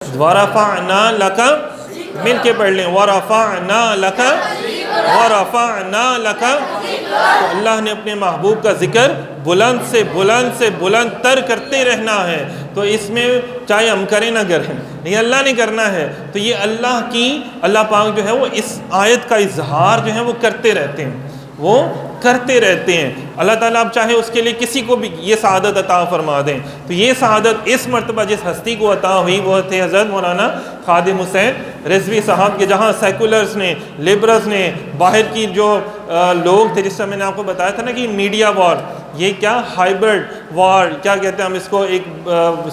وَرَفَعْنَا لَكَ مل کے پڑھ لیں وَرَفَعْنَا لَكَ وَرَفَعْنَا لَكَ تو اللہ نے اپنے محبوب کا ذکر بلند سے بلند سے بلند تر کرتے رہنا ہے. تو اس میں چاہے ہم کریں نہ کریں یہ اللہ نے کرنا ہے. تو یہ اللہ پاک جو ہے وہ اس آیت کا اظہار جو ہے وہ کرتے رہتے ہیں وہ کرتے رہتے ہیں. اللہ تعالیٰ اب چاہے اس کے لیے کسی کو بھی یہ سعادت عطا فرما دیں. تو یہ سعادت اس مرتبہ جس ہستی کو عطا ہوئی وہ تھے حضرت مولانا خادم حسین رضوی صاحب کے. جہاں سیکولرز نے لبرلز نے باہر کی جو لوگ تھے جس سے میں نے آپ کو بتایا تھا نا کہ میڈیا وار یہ کیا ہائبرڈ وار کیا کہتے ہیں ہم اس کو ایک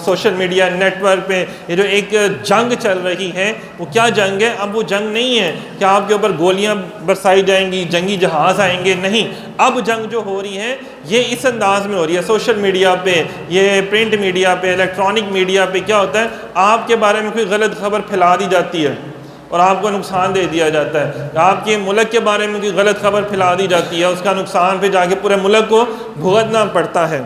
سوشل میڈیا نیٹ ورک پہ یہ جو ایک جنگ چل رہی ہے وہ کیا جنگ ہے. اب وہ جنگ نہیں ہے کہ آپ کے اوپر گولیاں برسائی جائیں گی جنگی جہاز آئیں گے. نہیں اب جنگ جو ہو رہی ہے یہ اس انداز میں ہو رہی ہے سوشل میڈیا پہ یہ پرنٹ میڈیا پہ الیکٹرانک میڈیا پہ. کیا ہوتا ہے آپ کے بارے میں کوئی غلط خبر پھیلا دی جاتی ہے اور آپ کو نقصان دے دیا جاتا ہے. آپ کے ملک کے بارے میں کوئی غلط خبر پھیلا دی جاتی ہے اس کا نقصان پہ جا کے پورے ملک کو بھگتنا پڑتا ہے.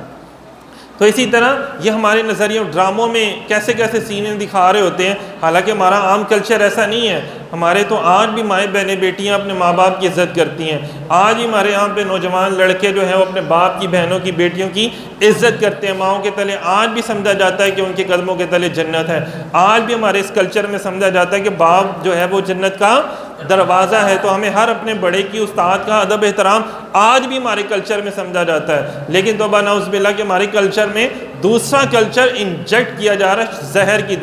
تو اسی طرح یہ ہمارے نظریوں ڈراموں میں کیسے کیسے سینے دکھا رہے ہوتے ہیں. حالانکہ ہمارا عام کلچر ایسا نہیں ہے. ہمارے تو آج بھی مائیں بہنیں بیٹیاں اپنے ماں باپ کی عزت کرتی ہیں. آج بھی ہمارے یہاں پہ نوجوان لڑکے جو ہیں وہ اپنے باپ کی بہنوں کی بیٹیوں کی عزت کرتے ہیں. ماؤں کے تلے آج بھی سمجھا جاتا ہے کہ ان کے قدموں کے تلے جنت ہے. آج بھی ہمارے اس کلچر میں سمجھا جاتا ہے کہ باپ جو ہے وہ جنت کا دروازہ ہے. تو ہمیں ہر اپنے بڑے کی استاد کا ادب احترام آج بھی ہمارے کلچر میں سمجھا جاتا ہے. لیکن توبہ نعوذ باللہ کہ ہمارے کلچر میں دوسرا کلچر انجیکٹ کیا جا رہا ہے زہر کی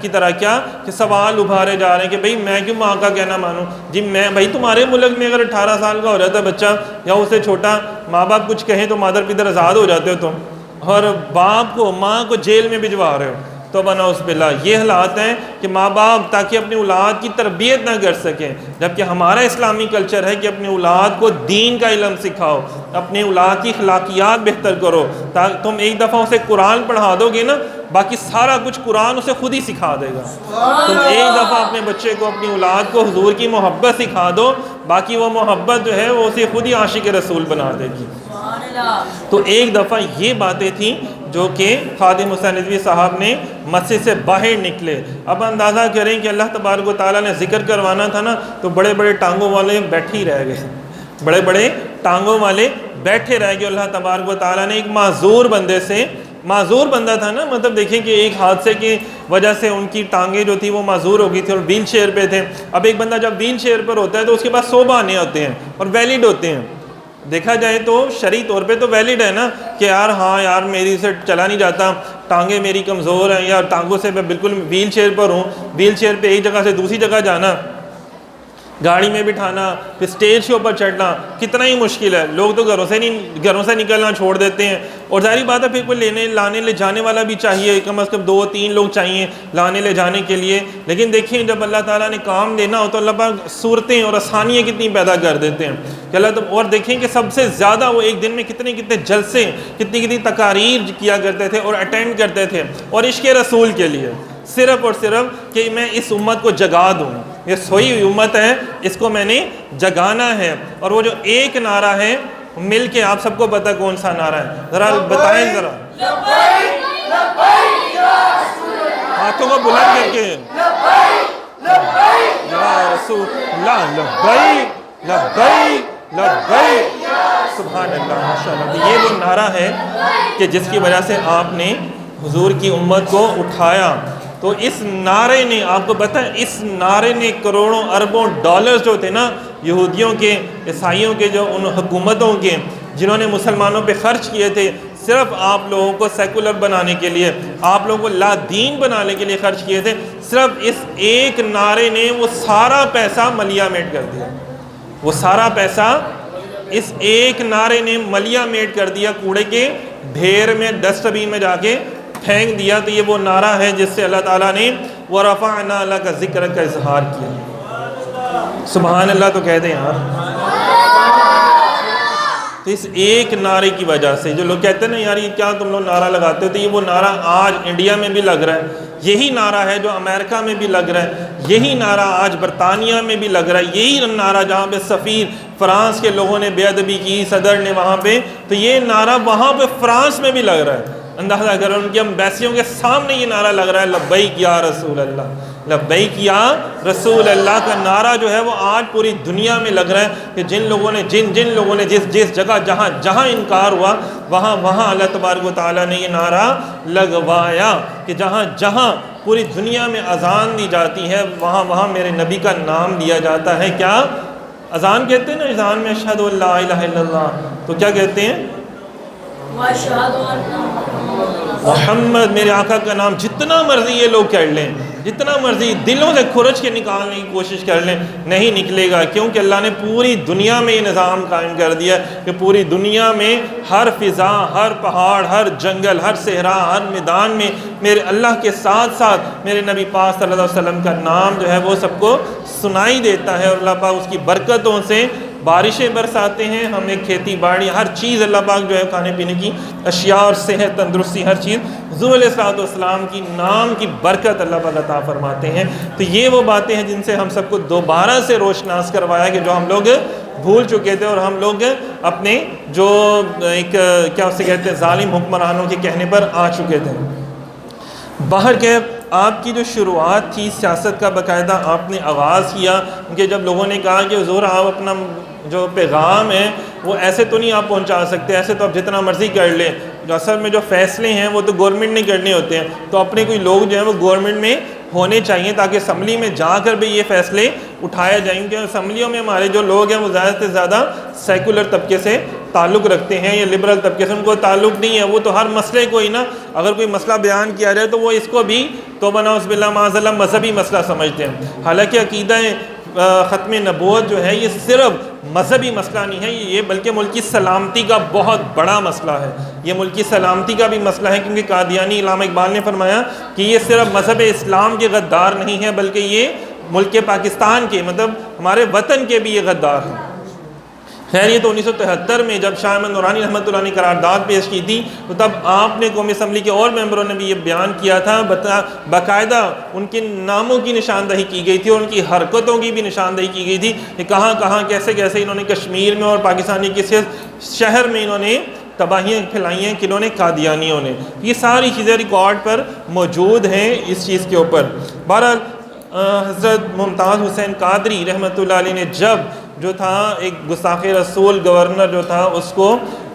طرح. کیا کہ سوال ابھارے جا رہے ہیں کہ بھئی میں کیوں ماں کا کہنا مانوں. جی میں بھئی تمہارے ملک میں اگر 18 سال کا ہو جاتا ہے بچہ یا اس سے چھوٹا ماں باپ کچھ کہیں تو مادر پدر آزاد ہو جاتے ہو تم اور باپ کو ماں کو جیل میں بھجوا رہے ہو. تو نعوذ باللہ یہ حالات ہیں کہ ماں باپ تاکہ اپنی اولاد کی تربیت نہ کر سکیں. جبکہ ہمارا اسلامی کلچر ہے کہ اپنی اولاد کو دین کا علم سکھاؤ اپنی اولاد کی اخلاقیات بہتر کرو. تم ایک دفعہ اسے قرآن پڑھا دو گے نا باقی سارا کچھ قرآن اسے خود ہی سکھا دے گا. تم ایک دفعہ اپنے بچے کو اپنی اولاد کو حضور کی محبت سکھا دو باقی وہ محبت جو ہے وہ اسے خود ہی عاشق رسول بنا دے گی. تو ایک دفعہ یہ باتیں تھیں جو کہ خادم حسین رضوی صاحب نے مسجد سے باہر نکلے. اب اندازہ کریں کہ اللہ تبارک و تعالیٰ نے ذکر کروانا تھا نا تو بڑے بڑے ٹانگوں والے بیٹھے ہی رہ گئے. بڑے بڑے ٹانگوں والے بیٹھے رہ گئے. اللہ تبارک و تعالیٰ نے ایک معذور بندہ تھا نا مطلب دیکھیں کہ ایک حادثے کی وجہ سے ان کی ٹانگیں جو تھی وہ معذور ہو گئی تھی اور ویل چیئر پہ تھے. اب ایک بندہ جب ویل چیئر پر ہوتا ہے تو اس کے پاس 100 بہانے ہوتے ہیں اور ویلڈ ہوتے ہیں. دیکھا جائے تو شرعی طور پہ تو ویلڈ ہے نا کہ یار ہاں یار میری سے چلا نہیں جاتا ٹانگیں میری کمزور ہیں یا ٹانگوں سے میں بالکل ویل چیئر پر ہوں. ویل چیئر پہ ایک جگہ سے دوسری جگہ جانا گاڑی میں بٹھانا پھر اسٹیج کے اوپر چڑھنا کتنا ہی مشکل ہے. لوگ تو گھروں سے نکلنا چھوڑ دیتے ہیں اور ظاہری بات ہے پھر کوئی لانے لے جانے والا بھی چاہیے. کم از کم 2-3 لوگ چاہیے لانے لے جانے کے لیے. لیکن دیکھیں جب اللہ تعالیٰ نے کام دینا ہو تو اللہ پاک صورتیں اور آسانیاں کتنی پیدا کر دیتے ہیں کہ اللہ. اور دیکھیں کہ سب سے زیادہ وہ ایک دن میں کتنے جلسے کتنی تقاریر کیا کرتے تھے اور اٹینڈ کرتے تھے اور عشق رسول کے لیے صرف اور صرف کہ میں اس امت کو جگا دوں. یہ سوئی ہوئی امت ہے اس کو میں نے جگانا ہے. اور وہ جو ایک نعرہ ہے مل کے آپ سب کو پتہ کون سا نعرہ ہے ذرا بتائیں ذرا ہاتھوں کو بلند کر کے یا رسول اللہ لبیک لبیک لبیک سبحان اللہ ماشاءاللہ. یہ وہ نعرہ ہے کہ جس کی وجہ سے آپ نے حضور کی امت کو اٹھایا. تو اس نعرے نے آپ کو پتہ ہے اس نعرے نے کروڑوں اربوں ڈالرز جو تھے نا یہودیوں کے عیسائیوں کے جو ان حکومتوں کے جنہوں نے مسلمانوں پہ خرچ کیے تھے صرف آپ لوگوں کو سیکولر بنانے کے لیے آپ لوگوں کو لا دین بنانے کے لیے خرچ کیے تھے. صرف اس ایک نعرے نے وہ سارا پیسہ ملیا میٹ کر دیا. وہ سارا پیسہ اس ایک نعرے نے ملیا میٹ کر دیا کوڑے کے ڈھیر میں ڈسٹ بین میں جا کے پھینک دیا. تو یہ وہ نعرہ ہے جس سے اللہ تعالیٰ نے وَرَفَعْنَا لَكَ ذِكْرَكَ کا اظہار کیا. سبحان اللہ تو کہہ دیں یار. تو اس ایک نعرے کی وجہ سے جو لوگ کہتے ہیں نا یار یہ کیا تم لوگ نعرہ لگاتے ہو تو یہ وہ نعرہ آج انڈیا میں بھی لگ رہا ہے. یہی نعرہ ہے جو امریکہ میں بھی لگ رہا ہے. یہی نعرہ آج برطانیہ میں بھی لگ رہا ہے. یہی نعرہ جہاں پہ سفیر فرانس کے لوگوں نے بے ادبی کی صدر نے وہاں پہ تو یہ نعرہ وہاں پہ فرانس میں بھی لگ رہا ہے. اندازہ کرو ان کی امبیسیوں کے سامنے یہ نعرہ لگ رہا ہے لبیک یا رسول اللہ، لبیک یا رسول اللہ کا نعرہ جو ہے وہ آج پوری دنیا میں لگ رہا ہے کہ جن لوگوں نے جس جگہ جہاں انکار ہوا وہاں اللہ تبارک و تعالیٰ نے یہ نعرہ لگوایا کہ جہاں پوری دنیا میں اذان دی جاتی ہے وہاں میرے نبی کا نام لیا جاتا ہے۔ کیا اذان کہتے ہیں نا، اذان میں اشہد ان لا الہ الا اللہ، تو کیا کہتے ہیں؟ محمد میرے آقا کا نام جتنا مرضی یہ لوگ کر لیں، جتنا مرضی دلوں سے کھرچ کے نکالنے کی کوشش کر لیں، نہیں نکلے گا، کیونکہ اللہ نے پوری دنیا میں یہ نظام قائم کر دیا کہ پوری دنیا میں ہر فضا، ہر پہاڑ، ہر جنگل، ہر صحرا، ہر میدان میں میرے اللہ کے ساتھ ساتھ میرے نبی پاک صلی اللہ علیہ وسلم کا نام جو ہے وہ سب کو سنائی دیتا ہے، اور اللہ پاک اس کی برکتوں سے بارشیں برساتے ہیں، ہمیں کھیتی باڑی ہر چیز اللہ پاک جو ہے کھانے پینے کی اشیاء اور صحت تندرستی ہر چیز حضور علیہ الصلوۃ والسلام کی نام کی برکت اللہ پاک عطا فرماتے ہیں۔ تو یہ وہ باتیں ہیں جن سے ہم سب کو دوبارہ سے روشناس کروایا کہ جو ہم لوگ بھول چکے تھے، اور ہم لوگ اپنے جو ایک کیا اسے کہتے ہیں ظالم حکمرانوں کے کہنے پر آ چکے تھے۔ باہر کے آپ کی جو شروعات تھی سیاست کا، باقاعدہ آپ نے آغاز کیا کہ جب لوگوں نے کہا کہ حضور آپ اپنا جو پیغام ہے وہ ایسے تو نہیں آپ پہنچا سکتے، ایسے تو آپ جتنا مرضی کر لیں، جو اصل میں جو فیصلے ہیں وہ تو گورنمنٹ نے کرنے ہوتے ہیں، تو اپنے کوئی لوگ جو ہیں وہ گورنمنٹ میں ہونے چاہیے تاکہ اسمبلی میں جا کر بھی یہ فیصلے اٹھائے جائیں گے۔ اسمبلیوں میں ہمارے جو لوگ ہیں وہ زیادہ سے زیادہ سیکولر طبقے سے تعلق رکھتے ہیں یا لبرل طبقے سے، ان کو تعلق نہیں ہے، وہ تو ہر مسئلے کو ہی نا، اگر کوئی مسئلہ بیان کیا جائے تو وہ اس کو بھی توبہ نعوذ باللہ معاذ اللہ مذہبی مسئلہ سمجھتے ہیں، حالانکہ عقیدہ ختم نبوت جو ہے یہ صرف مذہبی مسئلہ نہیں ہے، یہ بلکہ ملکی سلامتی کا بہت بڑا مسئلہ ہے، یہ ملکی سلامتی کا بھی مسئلہ ہے، کیونکہ قادیانی علامہ اقبال نے فرمایا کہ یہ صرف مذہب اسلام کے غدار نہیں ہے بلکہ یہ ملک پاکستان کے مطلب ہمارے وطن کے بھی یہ غدار ہیں۔ خیر یہ تو 1973 میں جب شاہ احمد نورانی رحمۃ اللہ نے قرارداد پیش کی تھی تو تب آپ نے قومی اسمبلی کے اور ممبروں نے بھی یہ بیان کیا تھا، باقاعدہ ان کے ناموں کی نشاندہی کی گئی تھی اور ان کی حرکتوں کی بھی نشاندہی کی گئی تھی کہ کہاں کیسے انہوں نے کشمیر میں اور پاکستانی کسی شہر میں انہوں نے تباہیاں پھیلائی ہیں، کنہوں نے؟ قادیانیوں نے۔ یہ ساری چیزیں ریکارڈ پر موجود ہیں اس چیز کے اوپر۔ بہرحال حضرت ممتاز حسین قادری رحمۃ اللہ علیہ نے جو تھا ایک گستاخ رسول گورنر جو تھا اس کو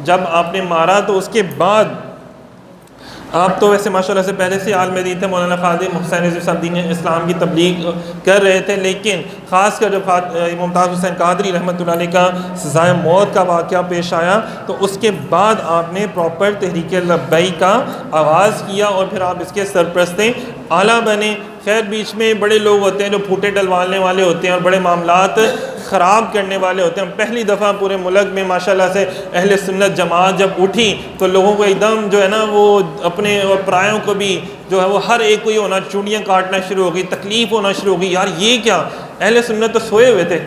جب آپ نے مارا تو اس کے بعد آپ تو ویسے ماشاءاللہ سے پہلے سے عالم دین تھے، مولانا خادم حسین رضوی صاحب دین اسلام کی تبلیغ کر رہے تھے، لیکن خاص کر جب ممتاز حسین قادری رحمۃ اللہ علیہ کا سزائے موت کا واقعہ پیش آیا تو اس کے بعد آپ نے پراپر تحریک لبیک کا آغاز کیا اور پھر آپ اس کے سرپرست اعلیٰ بنے۔ خیر بیچ میں بڑے لوگ ہوتے ہیں جو پھوٹے ڈلوانے والے ہوتے ہیں اور بڑے معاملات خراب کرنے والے ہوتے ہیں۔ پہلی دفعہ پورے ملک میں ماشاءاللہ سے اہل سنت جماعت جب اٹھی تو لوگوں کو ایک دم جو ہے نا وہ اپنے اور پرایوں کو بھی جو ہے وہ ہر ایک کو ہی ہونا، چوڑیاں کاٹنا شروع ہو گئی، تکلیف ہونا شروع ہو گئی، یار یہ کیا، اہل سنت تو سوئے ہوئے تھے۔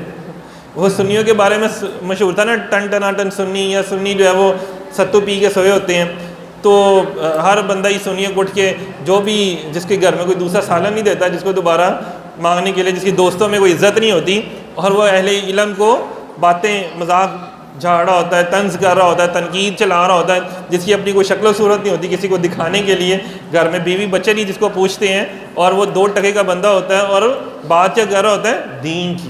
وہ سنیوں کے بارے میں مشہور تھا نا، ٹن ٹناٹن سنی، یا سنی جو ہے وہ ستو پی کے سوئے ہوتے ہیں، تو ہر بندہ ہی سنیوں کو اٹھ کے جو بھی جس کے گھر میں کوئی دوسرا سالن نہیں دیتا، جس کو دوبارہ مانگنے کے لیے، جس کی دوستوں میں کوئی عزت نہیں ہوتی اور وہ اہل علم کو باتیں مذاق جھاڑ رہا ہوتا ہے، طنز کر رہا ہوتا ہے، تنقید چلا رہا ہوتا ہے، جس کی اپنی کوئی شکل و صورت نہیں ہوتی کسی کو دکھانے کے لیے، گھر میں بیوی بچے نہیں جس کو پوچھتے ہیں، اور وہ 2 ٹکے کا بندہ ہوتا ہے اور بات کیا کر رہا ہوتا ہے؟ دین کی،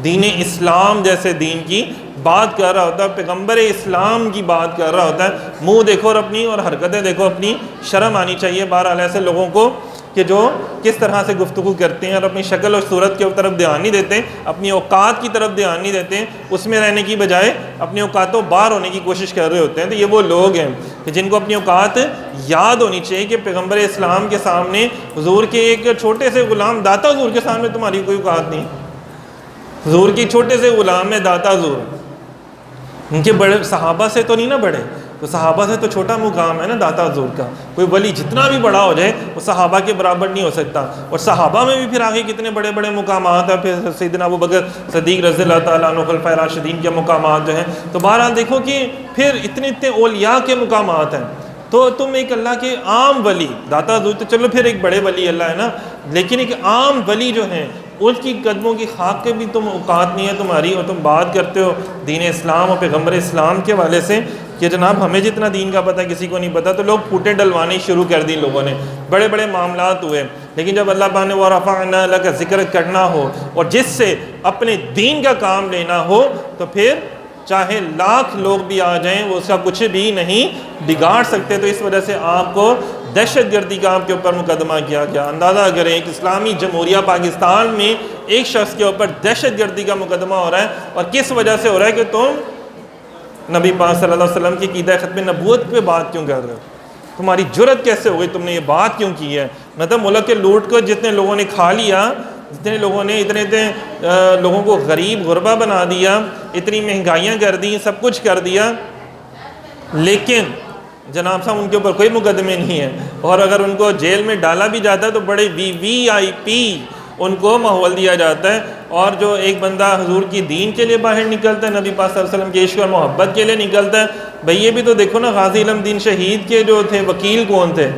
دین اسلام جیسے دین کی بات کر رہا ہوتا ہے، پیغمبر اسلام کی بات کر رہا ہوتا ہے۔ منہ دیکھو اور اپنی اور حرکتیں دیکھو اپنی، شرم آنی چاہیے بہرحال ایسے لوگوں کو کہ جو کس طرح سے گفتگو کرتے ہیں اور اپنی شکل اور صورت کی طرف دھیان نہیں دیتے، اپنی اوقات کی طرف دھیان نہیں دیتے، اس میں رہنے کی بجائے اپنی اوقاتوں باہر ہونے کی کوشش کر رہے ہوتے ہیں۔ تو یہ وہ لوگ ہیں کہ جن کو اپنی اوقات یاد ہونی چاہیے کہ پیغمبر اسلام کے سامنے، حضور کے ایک چھوٹے سے غلام داتا حضور کے سامنے تمہاری کوئی اوقات نہیں، حضور کی چھوٹے سے غلام ہے داتا حضور، ان کے بڑے صحابہ سے تو نہیں نا بڑے، تو صحابہ سے تو چھوٹا مقام ہے نا داتا حضور کا۔ کوئی ولی جتنا بھی بڑا ہو جائے وہ صحابہ کے برابر نہیں ہو سکتا، اور صحابہ میں بھی پھر آگے کتنے بڑے بڑے مقامات ہیں، پھر سیدنا ابوبکر صدیق رضی اللہ تعالیٰ عنہ خلفائے راشدین کے مقامات جو ہیں۔ تو بہرحال دیکھو کہ پھر اتنے اولیاء کے مقامات ہیں، تو تم ایک اللہ کے عام ولی، داتا حضور تو چلو پھر ایک بڑے ولی اللہ ہے نا، لیکن ایک عام ولی جو ہیں ان کی قدموں کی خاک کے بھی تم اوقات نہیں ہے تمہاری، اور تم بات کرتے ہو دین اسلام اور پیغمبر اسلام کے والے سے۔ کہ جناب ہمیں جتنا دین کا پتہ کسی کو نہیں پتہ، تو لوگ پھوٹیں ڈلوانے شروع کر دی لوگوں نے، بڑے بڑے معاملات ہوئے۔ لیکن جب اللہ پاک نے وَرَفَعْنَا لَكَ ذکر کرنا ہو اور جس سے اپنے دین کا کام لینا ہو، تو پھر چاہے لاکھ لوگ بھی آ جائیں وہ اس کا کچھ بھی نہیں بگاڑ سکتے۔ تو اس وجہ سے آپ کو دہشت گردی کا آپ کے اوپر مقدمہ کیا گیا۔ اندازہ کریں ایک اسلامی جمہوریہ پاکستان میں ایک شخص کے اوپر دہشت گردی کا مقدمہ ہو رہا ہے، اور کس وجہ سے ہو رہا ہے کہ تم نبی پاک صلی اللہ علیہ وسلم کی عقیدہ ختم نبوت پہ بات کیوں کر رہے ہو؟ تمہاری جرت کیسے ہو گئی؟ تم نے یہ بات کیوں کی ہے؟ مطلب ملک کے لوٹ کو جتنے لوگوں نے کھا لیا، جتنے لوگوں نے اتنے لوگوں کو غریب غربا بنا دیا، اتنی مہنگائیاں کر دی، سب کچھ کر دیا، لیکن جناب صاحب ان کے اوپر کوئی مقدمے نہیں ہے۔ اور اگر ان کو جیل میں ڈالا بھی جاتا ہے تو بڑے VIP ان کو ماحول دیا جاتا ہے۔ اور جو ایک بندہ حضور کی دین کے لیے باہر نکلتا ہے، نبی پاک صلی اللہ علیہ وسلم کے عشق اور محبت کے لیے نکلتا ہے، بھئی یہ بھی تو دیکھو نا، غازی علم دین شہید کے جو تھے وکیل کون تھے؟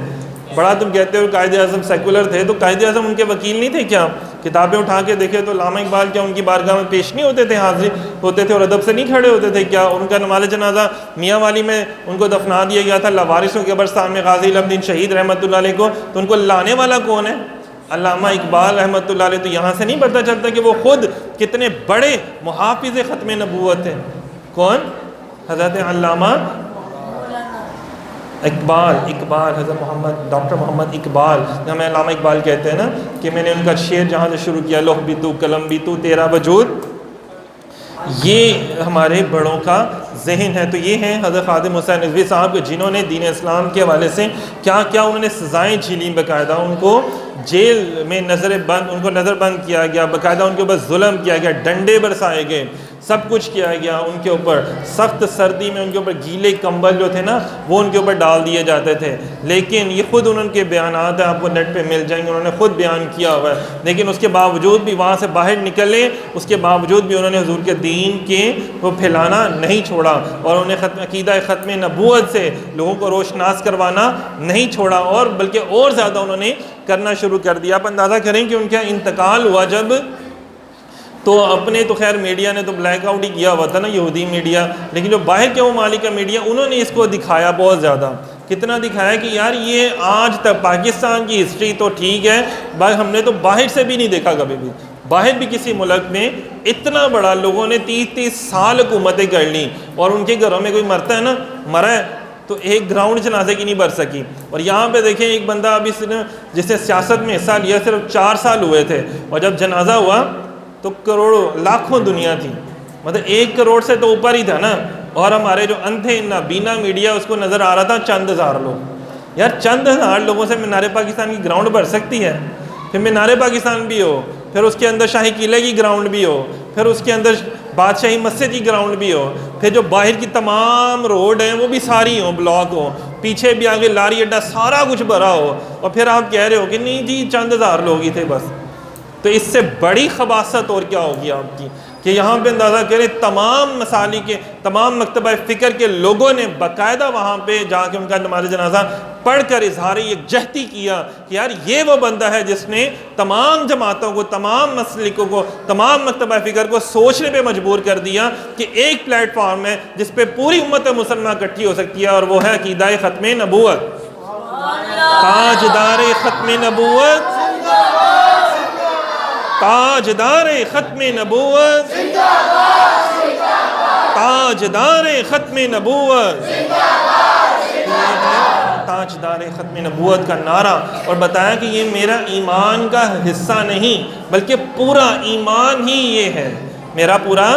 بڑا تم کہتے ہو قائد اعظم سیکولر تھے، تو قائد اعظم ان کے وکیل نہیں تھے کیا؟ کتابیں اٹھا کے دیکھے تو علامہ اقبال کیا ان کی بارگاہ میں پیش نہیں ہوتے تھے، حاضر ہوتے تھے اور ادب سے نہیں کھڑے ہوتے تھے کیا؟ ان کا نماز جنازہ میاں والی میں ان کو دفنا دیا گیا تھا، لاوارثوں کے قبرستان میں غازی علم دین شہید رحمۃ اللہ علیہ کو، تو ان کو لانے والا کون ہے؟ علامہ اقبال رحمۃ اللہ علیہ۔ تو یہاں سے نہیں پتہ چلتا کہ وہ خود کتنے بڑے محافظ ختم نبوت ہیں؟ کون؟ حضرت علامہ اقبال، حضرت ڈاکٹر محمد اقبال، ہمیں علامہ اقبال کہتے ہیں نا، کہ میں نے ان کا شعر جہاں سے شروع کیا، لوح بھی تو قلم بھی تو تیرا وجود، یہ ہمارے بڑوں کا ذہن ہے۔ تو یہ ہیں حضرت خادم حسین نظوی صاحب، جنہوں نے دین اسلام کے حوالے سے کیا کیا انہوں نے سزائیں جھیلیں، باقاعدہ ان کو جیل میں ان کو نظر بند کیا گیا، باقاعدہ ان کے اوپر ظلم کیا گیا، ڈنڈے برسائے گئے، سب کچھ کیا گیا ان کے اوپر، سخت سردی میں ان کے اوپر گیلے کمبل جو تھے نا وہ ان کے اوپر ڈال دیے جاتے تھے۔ لیکن یہ خود ان کے بیانات ہیں، آپ کو نیٹ پہ مل جائیں گے، انہوں نے خود بیان کیا ہوا ہے، لیکن اس کے باوجود بھی وہاں سے باہر نکلے، اس کے باوجود بھی انہوں نے حضور کے دین کے وہ پھیلانا نہیں چھوڑا، اور انہوں نے عقیدہ ختم نبوت سے لوگوں کو روشناس کروانا نہیں چھوڑا، اور بلکہ اور زیادہ انہوں نے کرنا شروع کر دیا۔ آپ اندازہ کریں کہ ان کا انتقال ہوا جب، تو اپنے تو خیر میڈیا نے تو بلیک آؤٹ ہی کیا ہوا تھا نا، یہودی میڈیا، لیکن جو باہر کے ممالک کا میڈیا انہوں نے اس کو دکھایا بہت زیادہ، کتنا دکھایا کہ یار یہ آج تک پاکستان کی ہسٹری تو ٹھیک ہے، ہم نے تو باہر سے بھی نہیں دیکھا کبھی بھی، باہر بھی کسی ملک میں اتنا بڑا لوگوں نے 30 سال حکومتیں کر لیں، اور ان کے گھروں میں کوئی مرتا ہے نا، مرا ہے تو ایک گراؤنڈ جنازے کی نہیں بھر سکی۔ اور یہاں پہ دیکھیں ایک بندہ ابھی جس نے سیاست میں حصہ لیا صرف 4 سال ہوئے تھے، اور جب جنازہ ہوا تو کروڑوں لاکھوں دنیا تھی، مطلب 1 کروڑ سے تو اوپر ہی تھا نا، اور ہمارے جو اندھے نابینا میڈیا اس کو نظر آ رہا تھا چند ہزار لوگ۔ یار چند ہزار لوگوں سے مینار پاکستان کی گراؤنڈ بھر سکتی ہے؟ پھر مینار پاکستان بھی ہو، پھر اس کے اندر شاہی قلعے کی گراؤنڈ بھی ہو، پھر اس کے اندر بادشاہی مسجد کی گراؤنڈ بھی ہو، پھر جو باہر کی تمام روڈ ہیں وہ بھی ساری ہوں، بلاک ہوں، پیچھے بھی آگے لاری اڈا سارا کچھ بھرا ہو، اور پھر آپ کہہ رہے ہو کہ نہیں جی چند ہزار لوگ ہی تھے بس۔ تو اس سے بڑی خباثت اور کیا ہوگی آپ کی، کہ یہاں پہ اندازہ کریں تمام مسالی کے تمام مکتبہ فکر کے لوگوں نے باقاعدہ وہاں پہ جا کے ان کا نماز جنازہ پڑھ کر اظہار یکجہتی کیا کہ یار یہ وہ بندہ ہے جس نے تمام جماعتوں کو، تمام مسلکوں کو، تمام مکتبہ فکر کو سوچنے پہ مجبور کر دیا کہ ایک پلیٹ فارم ہے جس پہ پوری امت مسلمہ اکٹھی ہو سکتی ہے، اور وہ ہے عقیدہ ختم نبوت، تاجدار ختم نبوت، تاجدار ختم نبوت، تاجدار ختم نبوت، تاجدار ختم نبوت کا نعرہ، اور بتایا کہ یہ میرا ایمان کا حصہ نہیں بلکہ پورا ایمان ہی یہ ہے، میرا پورا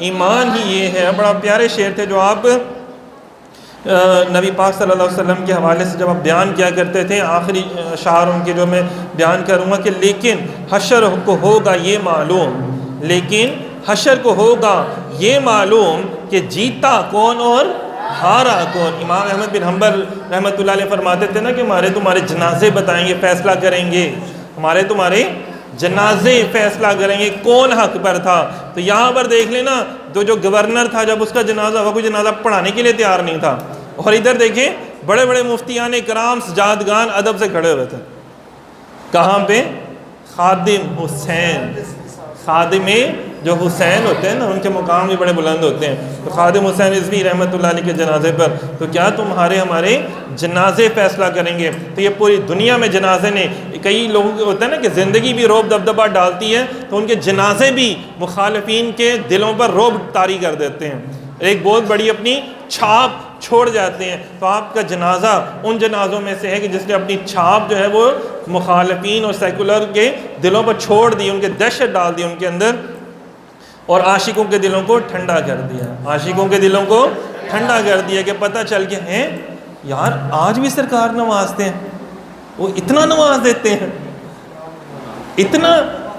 ایمان ہی یہ ہے۔ بڑا پیارے شعر تھے جو آپ نبی پاک صلی اللہ علیہ وسلم کے حوالے سے جب آپ بیان کیا کرتے تھے، آخری اشعار ان کے جو میں بیان کروں گا کہ لیکن حشر کو ہوگا یہ معلوم، لیکن حشر کو ہوگا یہ معلوم کہ جیتا کون اور ہارا کون۔ امام احمد بن حنبل رحمۃ اللہ علیہ فرماتے تھے نا کہ ہمارے تمہارے جنازے بتائیں گے، فیصلہ کریں گے، ہمارے تمہارے جنازے فیصلہ کریں گے کون حق پر تھا۔ تو یہاں پر دیکھ لینا تو جو گورنر تھا جب اس کا جنازہ ہوا، کوئی جنازہ پڑھانے کے لیے تیار نہیں تھا، اور ادھر دیکھیں بڑے بڑے مفتیان کرام سجادگان ادب سے کھڑے ہوئے تھے، کہاں پہ؟ خادم حسین خادم جو حسین ہوتے ہیں نا ان کے مقام بھی بڑے بلند ہوتے ہیں. تو خادم حسین رضوی رحمۃ اللہ علیہ کے جنازے پر تو کیا تمہارے ہمارے جنازے فیصلہ کریں گے؟ تو یہ پوری دنیا میں جنازے نے، کئی لوگوں کو ہوتا ہے نا کہ زندگی بھی روب دبدبہ ڈالتی ہے، تو ان کے جنازے بھی مخالفین کے دلوں پر روب طاری کر دیتے ہیں، ایک بہت بڑی اپنی چھاپ چھوڑ جاتے ہیں. تو آپ کا جنازہ ان جنازوں میں سے ہے کہ جس نے اپنی چھاپ جو ہے وہ مخالفین اور سیکولر کے دلوں پر چھوڑ دی، ان کے دہشت ڈال دی ان کے اندر، اور عاشقوں کے دلوں کو ٹھنڈا کر دیا. عاشقوں کے دلوں کو ٹھنڈا کر دیا کہ پتہ چل کے ہیں یار آج بھی سرکار نوازتے ہیں، وہ اتنا نواز دیتے ہیں، اتنا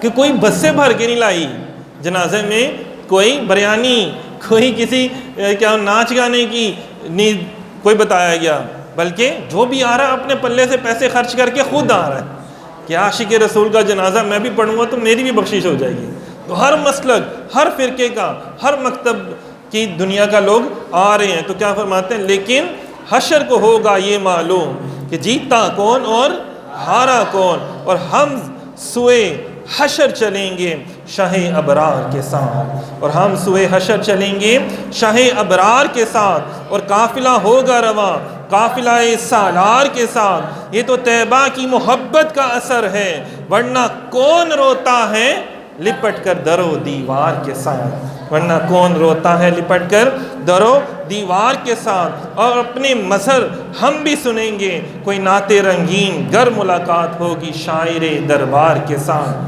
کہ کوئی بسیں بھر کے نہیں لائی جنازے میں، کوئی بریانی، کوئی کسی کیا ناچ گانے کی نہیں کوئی بتایا گیا، بلکہ جو بھی آ رہا ہے اپنے پلے سے پیسے خرچ کر کے خود آ رہا ہے کہ عاشق رسول کا جنازہ میں بھی پڑھوں گا تو میری بھی بخشش ہو جائے گی. تو ہر مسلک، ہر فرقے کا، ہر مکتب کی دنیا کا لوگ آ رہے ہیں. تو کیا فرماتے ہیں؟ لیکن حشر کو ہوگا یہ معلوم کہ جیتا کون اور ہارا کون، اور ہم سوئے حشر چلیں گے شاہ ابرار کے ساتھ، اور ہم سوئے حشر چلیں گے شاہ ابرار کے ساتھ، اور قافلہ ہوگا رواں قافلہ سالار کے ساتھ. یہ تو طیبہ کی محبت کا اثر ہے، ورنہ کون روتا ہے لپٹ کر در و دیوار کے ساتھ، ورنہ کون روتا ہے لپٹ کر در و دیوار کے ساتھ. اور اپنے مظہر ہم بھی سنیں گے کوئی نعت رنگین گر ملاقات ہوگی شاعر دربار کے ساتھ.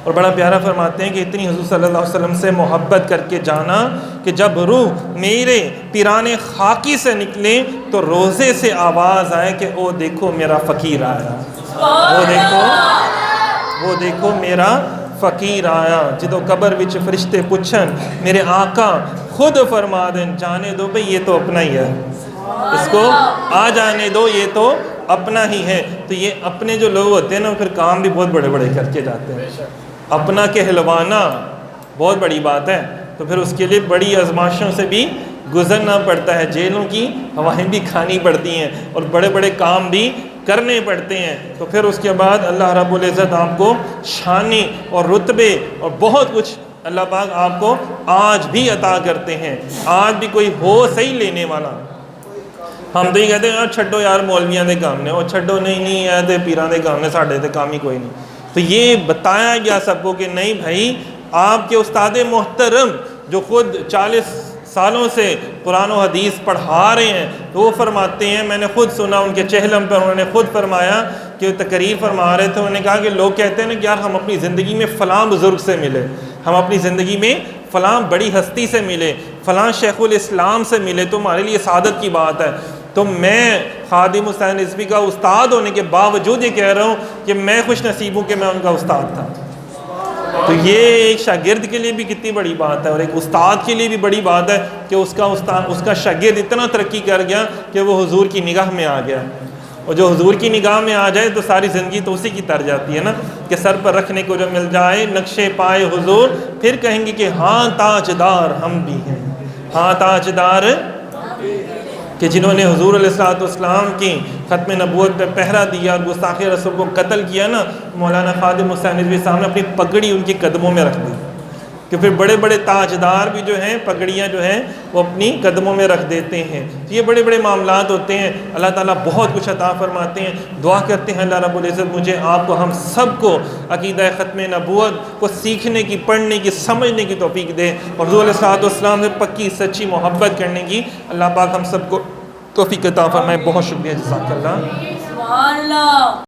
اور بڑا پیارا فرماتے ہیں کہ اتنی حضور صلی اللہ علیہ وسلم سے محبت کر کے جانا کہ جب روح میرے پیران خاکی سے نکلے تو روزے سے آواز آئے کہ او دیکھو میرا فقیر آیا، وہ دیکھو میرا فقیر آیا. جدو قبر وچ فرشتے پوچھن میرے آقا خود فرما دیں جانے دو بھئی یہ تو اپنا ہی ہے، اس کو آ جانے دو، یہ تو اپنا ہی ہے. تو یہ اپنے جو لوگ ہوتے ہیں نا پھر کام بھی بہت بڑے بڑے کر کے جاتے ہیں. اپنا کہلوانا بہت بڑی بات ہے، تو پھر اس کے لیے بڑی آزمائشوں سے بھی گزرنا پڑتا ہے، جیلوں کی ہوائیں بھی کھانی پڑتی ہیں اور بڑے بڑے کام بھی کرنے پڑتے ہیں. تو پھر اس کے بعد اللہ رب العزت آپ کو شانے اور رتبے اور بہت کچھ اللہ پاک آپ کو آج بھی عطا کرتے ہیں. آج بھی کوئی ہو صحیح لینے والا، ہم تو یہ کہتے ہیں یار چھڈو یار مولویاں دے کام نے، اور چھڈو نہیں ہے تے پیراں دے کام نے، ساڈے تے کام ہی کوئی نہیں. تو یہ بتایا گیا سب کو کہ نہیں بھائی، آپ کے استاد محترم جو خود 40 سالوں سے قرآن و حدیث پڑھا رہے ہیں، تو وہ فرماتے ہیں، میں نے خود سنا ان کے چہلم پر، انہوں نے خود فرمایا کہ وہ تقریر فرما رہے تھے، انہوں نے کہا کہ لوگ کہتے ہیں نا کہ یار ہم اپنی زندگی میں فلاں بزرگ سے ملے، ہم اپنی زندگی میں فلاں بڑی ہستی سے ملے، فلاں شیخ الاسلام سے ملے تو ہمارے لیے سعادت کی بات ہے. تو میں خادم حسین رضوی کا استاد ہونے کے باوجود یہ کہہ رہا ہوں کہ میں خوش نصیب ہوں کہ میں ان کا استاد تھا. تو یہ ایک شاگرد کے لیے بھی کتنی بڑی بات ہے، اور ایک استاد کے لیے بھی بڑی بات ہے کہ اس کا شاگرد اتنا ترقی کر گیا کہ وہ حضور کی نگاہ میں آ گیا. اور جو حضور کی نگاہ میں آ جائے تو ساری زندگی تو اسی کی تر جاتی ہے نا، کہ سر پر رکھنے کو جو مل جائے نقشے پائے حضور، پھر کہیں گے کہ ہاں تاجدار ہم بھی ہیں، ہاں تاجدار کہ جنہوں نے حضور علیہ السلام کی ختم نبوت پہ پہرا دیا اور گستاخ رسول کو قتل کیا نا، مولانا خادم حسین رضوی صاحب نے اپنی پگڑی ان کے قدموں میں رکھ دی. کہ پھر بڑے بڑے تاجدار بھی جو ہیں پگڑیاں جو ہیں وہ اپنی قدموں میں رکھ دیتے ہیں. یہ بڑے بڑے معاملات ہوتے ہیں. اللہ تعالیٰ بہت کچھ عطا فرماتے ہیں. دعا کرتے ہیں اللہ رب العزت مجھے آپ کو ہم سب کو عقیدہ ختم نبوت کو سیکھنے کی، پڑھنے کی، سمجھنے کی توفیق دے، اور حضور علیہ السلام سے پکی سچی محبت کرنے کی اللہ پاک ہم سب کو توفیق عطا فرمائے. بہت شکریہ، جزاک اللہ.